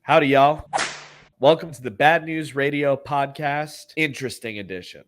Howdy, y'all. Welcome to the Bad News Radio Podcast, interesting edition.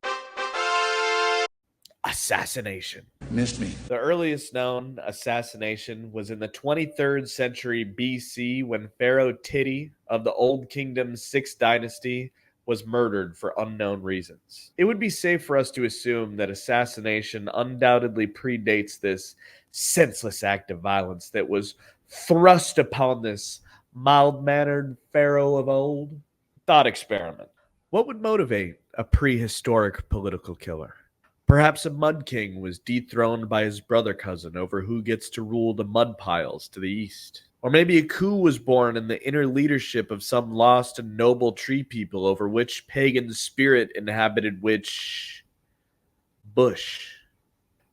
Assassination. Missed me. The earliest known assassination was in the 23rd century BC when Pharaoh Titi of the Old Kingdom's 6th dynasty was murdered for unknown reasons. It would be safe for us to assume that assassination undoubtedly predates this senseless act of violence that was thrust upon this mild-mannered pharaoh of old. Thought experiment. What would motivate a prehistoric political killer? Perhaps a mud king was dethroned by his brother cousin over who gets to rule the mud piles to the east. Or maybe a coup was born in the inner leadership of some lost and noble tree people over which pagan spirit inhabited which bush.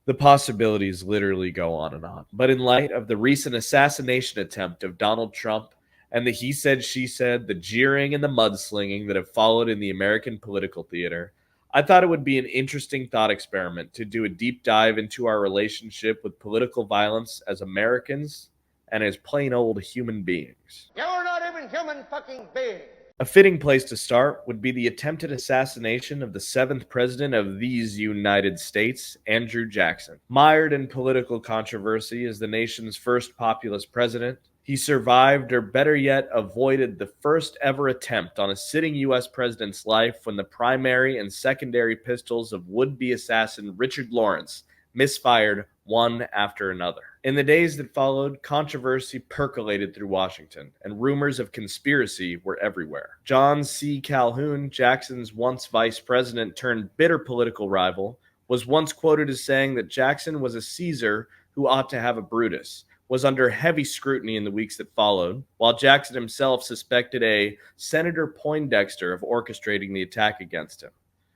The possibilities literally go on and on. But in light of the recent assassination attempt of Donald Trump and the he said, she said, the jeering and the mudslinging that have followed in the American political theater, I thought it would be an interesting thought experiment to do a deep dive into our relationship with political violence as Americans and as plain old human beings. You're not even human fucking beings. A fitting place to start would be the attempted assassination of the 7th president of these United States, Andrew Jackson. Mired in political controversy as the nation's first populist president, he survived, or better yet, avoided the first ever attempt on a sitting U.S. president's life when the primary and secondary pistols of would-be assassin Richard Lawrence misfired one after another. In the days that followed, controversy percolated through Washington, and rumors of conspiracy were everywhere. John C. Calhoun, Jackson's once vice president turned bitter political rival, was once quoted as saying that Jackson was a Caesar who ought to have a Brutus, was under heavy scrutiny in the weeks that followed, while Jackson himself suspected a Senator Poindexter of orchestrating the attack against him.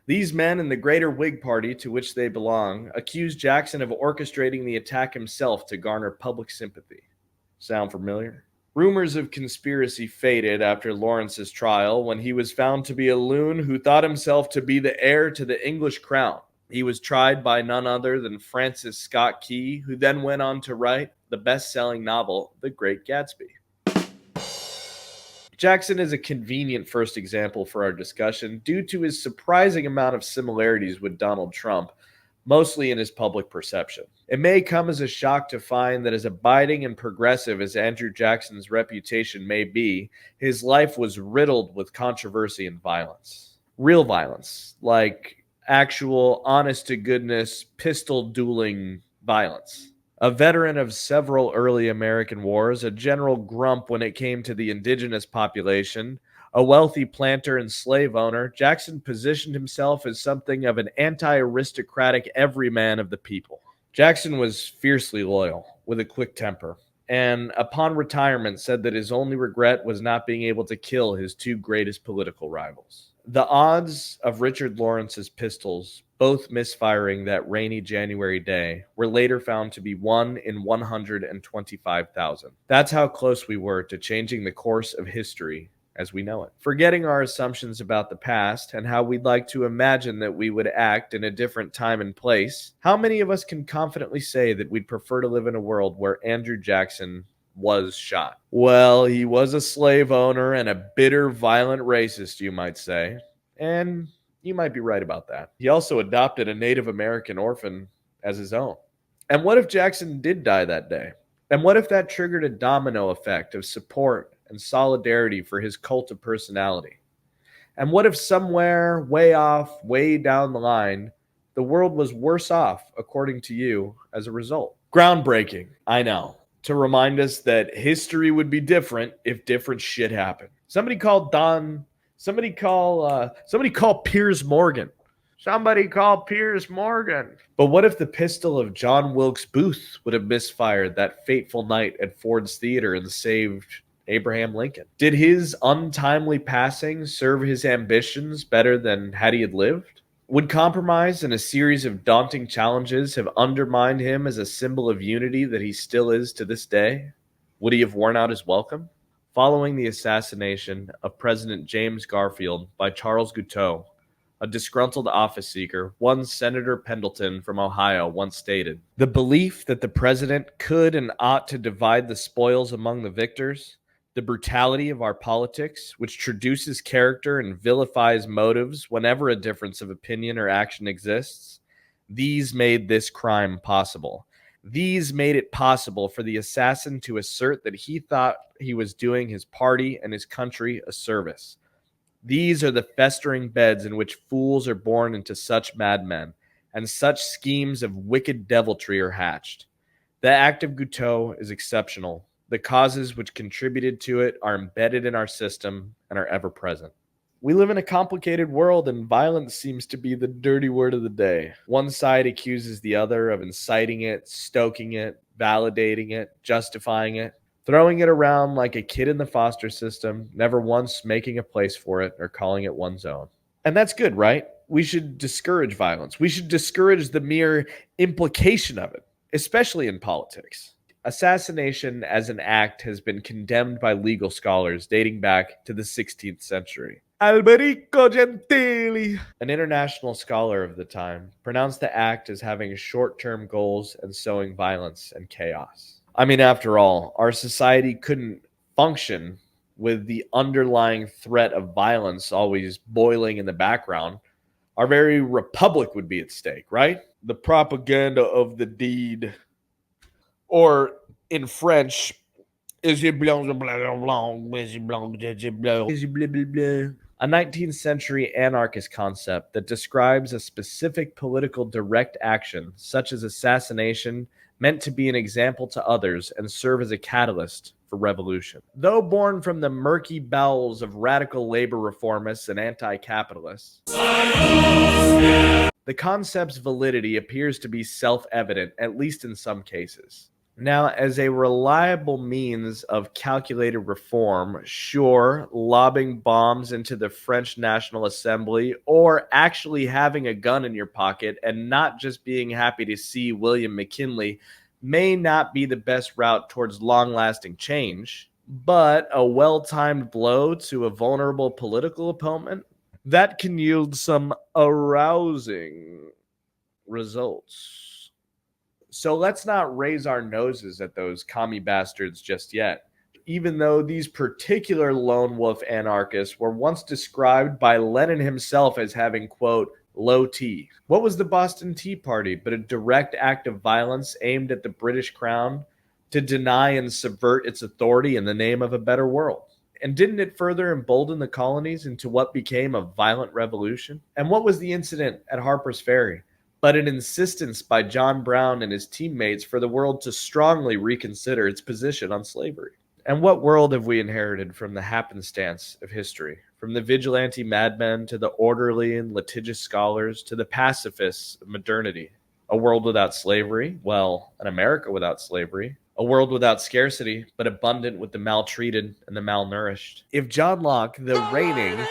These men in the greater Whig Party to which they belong accused Jackson of orchestrating the attack himself to garner public sympathy. Sound familiar? Rumors of conspiracy faded after Lawrence's trial when he was found to be a loon who thought himself to be the heir to the English crown. He was tried by none other than Francis Scott Key, who then went on to write the best-selling novel, The Great Gatsby. Jackson is a convenient first example for our discussion due to his surprising amount of similarities with Donald Trump, mostly in his public perception. It may come as a shock to find that as abiding and progressive as Andrew Jackson's reputation may be, his life was riddled with controversy and violence. Real violence, like actual, honest-to-goodness, pistol-dueling violence. A veteran of several early American wars, a general grump when it came to the indigenous population, a wealthy planter and slave owner, Jackson positioned himself as something of an anti-aristocratic everyman of the people. Jackson was fiercely loyal, with a quick temper, and upon retirement said that his only regret was not being able to kill his two greatest political rivals. The odds of Richard Lawrence's pistols both misfiring that rainy January day were later found to be 1 in 125,000. That's how close we were to changing the course of history as we know it. Forgetting our assumptions about the past and how we'd like to imagine that we would act in a different time and place, how many of us can confidently say that we'd prefer to live in a world where Andrew Jackson was shot? Well, he was a slave owner and a bitter, violent racist, you might say. And you might be right about that. He also adopted a Native American orphan as his own. And what if Jackson did die that day? And what if that triggered a domino effect of support and solidarity for his cult of personality? And what if somewhere, way off, way down the line, the world was worse off, according to you, as a result? Groundbreaking, I know, to remind us that history would be different if different shit happened. Somebody call Piers Morgan. Somebody call Piers Morgan. But what if the pistol of John Wilkes Booth would have misfired that fateful night at Ford's Theater and saved Abraham Lincoln? Did his untimely passing serve his ambitions better than had he had lived? Would compromise and a series of daunting challenges have undermined him as a symbol of unity that he still is to this day? Would he have worn out his welcome? Following the assassination of President James Garfield by Charles Guiteau, a disgruntled office seeker, one Senator Pendleton from Ohio once stated, "The belief that the president could and ought to divide the spoils among the victors The brutality of our politics, which traduces character and vilifies motives whenever a difference of opinion or action exists, these made this crime possible. These made it possible for the assassin to assert that he thought he was doing his party and his country a service. These are the festering beds in which fools are born into such madmen, and such schemes of wicked deviltry are hatched. The act of Guteau is exceptional. The causes which contributed to it are embedded in our system and are ever present. We live in a complicated world, and violence seems to be the dirty word of the day. One side accuses the other of inciting it, stoking it, validating it, justifying it, throwing it around like a kid in the foster system, never once making a place for it or calling it one's own. And that's good, right? We should discourage violence. We should discourage the mere implication of it, especially in politics. Assassination as an act has been condemned by legal scholars dating back to the 16th century. Alberico Gentili, an international scholar of the time, pronounced the act as having short-term goals and sowing violence and chaos. I mean, after all, our society couldn't function with the underlying threat of violence always boiling in the background. Our very republic would be at stake, right? The propaganda of the deed. Or in French, a 19th century anarchist concept that describes a specific political direct action, such as assassination, meant to be an example to others and serve as a catalyst for revolution. Though born from the murky bowels of radical labor reformists and anti-capitalists, the concept's validity appears to be self-evident, at least in some cases. Now, as a reliable means of calculated reform, sure, lobbing bombs into the French National Assembly, or actually having a gun in your pocket and not just being happy to see William McKinley may not be the best route towards long-lasting change, but a well-timed blow to a vulnerable political opponent, that can yield some arousing results. So let's not raise our noses at those commie bastards just yet. Even though these particular lone wolf anarchists were once described by Lenin himself as having, quote, low T. What was the Boston Tea Party but a direct act of violence aimed at the British Crown to deny and subvert its authority in the name of a better world? And didn't it further embolden the colonies into what became a violent revolution? And what was the incident at Harper's Ferry but an insistence by John Brown and his teammates for the world to strongly reconsider its position on slavery? And what world have we inherited from the happenstance of history? From the vigilante madmen to the orderly and litigious scholars to the pacifists of modernity? A world without slavery? Well, an America without slavery. A world without scarcity, but abundant with the maltreated and the malnourished. If John Locke, the reigning,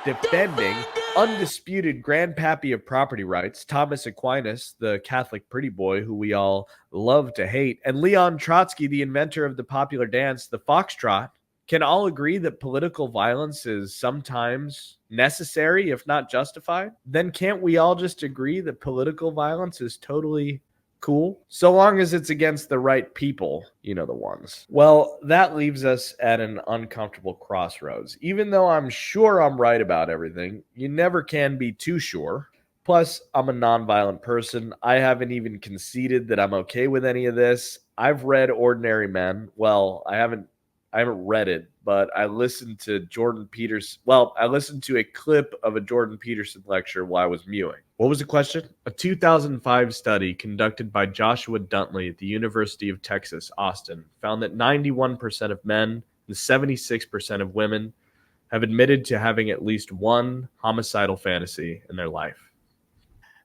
defending, undisputed grandpappy of property rights, Thomas Aquinas, the Catholic pretty boy who we all love to hate, and Leon Trotsky, the inventor of the popular dance, the foxtrot, can all agree that political violence is sometimes necessary, if not justified, then can't we all just agree that political violence is totally cool? So long as it's against the right people, you know, the ones. Well, that leaves us at an uncomfortable crossroads. Even though I'm sure I'm right about everything, you never can be too sure. Plus, I'm a nonviolent person. I haven't even conceded that I'm okay with any of this. I've read Ordinary Men. Well, I haven't read it, but I listened to Jordan Peterson. Well, I listened to a clip of a Jordan Peterson lecture while I was mewing. What was the question? A 2005 study conducted by Joshua Duntley at the University of Texas, Austin, found that 91% of men and 76% of women have admitted to having at least one homicidal fantasy in their life.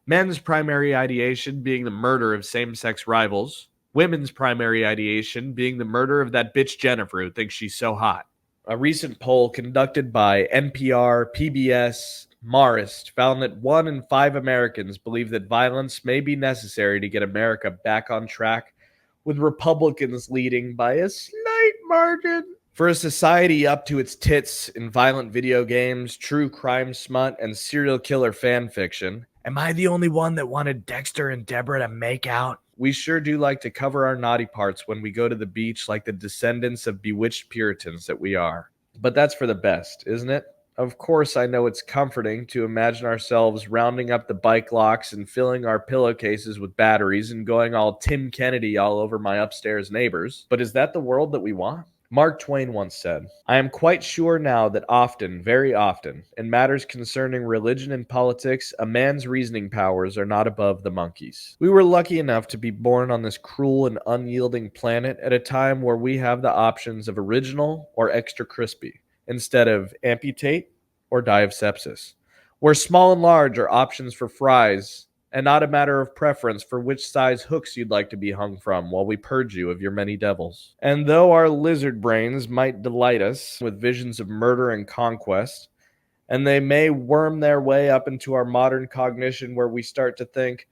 Men's primary ideation being the murder of same-sex rivals, women's primary ideation being the murder of that bitch Jennifer who thinks she's so hot. A recent poll conducted by NPR, PBS, Marist found that 1 in 5 Americans believe that violence may be necessary to get America back on track, with Republicans leading by a slight margin. For a society up to its tits in violent video games, true crime smut, and serial killer fan fiction, am I the only one that wanted Dexter and Deborah to make out? We sure do like to cover our naughty parts when we go to the beach like the descendants of bewitched Puritans that we are. But that's for the best, isn't it? Of course, I know it's comforting to imagine ourselves rounding up the bike locks and filling our pillowcases with batteries and going all Tim Kennedy all over my upstairs neighbors. But is that the world that we want? Mark Twain once said, "I am quite sure now that often, very often, in matters concerning religion and politics, a man's reasoning powers are not above the monkey's." We were lucky enough to be born on this cruel and unyielding planet at a time where we have the options of original or extra crispy, instead of amputate or die of sepsis, where small and large are options for fries and not a matter of preference for which size hooks you'd like to be hung from while we purge you of your many devils. And though our lizard brains might delight us with visions of murder and conquest, and they may worm their way up into our modern cognition where we start to think,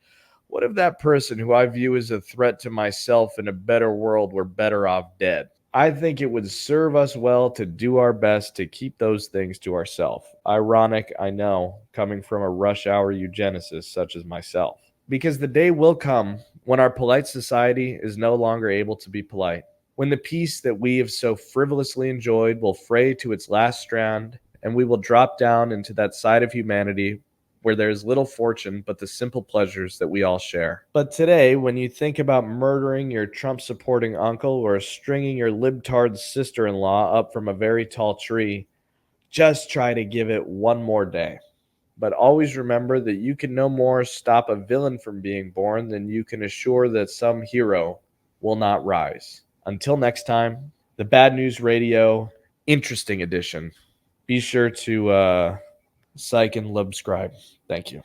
what if that person who I view as a threat to myself in a better world were better off dead? I think it would serve us well to do our best to keep those things to ourselves. Ironic, I know, coming from a rush hour eugenicist such as myself. Because the day will come when our polite society is no longer able to be polite, when the peace that we have so frivolously enjoyed will fray to its last strand, and we will drop down into that side of humanity where there is little fortune but the simple pleasures that we all share. But today, when you think about murdering your Trump supporting uncle or stringing your libtard sister in law up from a very tall tree, just try to give it one more day. But always remember that you can no more stop a villain from being born than you can assure that some hero will not rise. Until next time, the Bad News Radio Interesting Edition. Be sure to psych and subscribe. Thank you.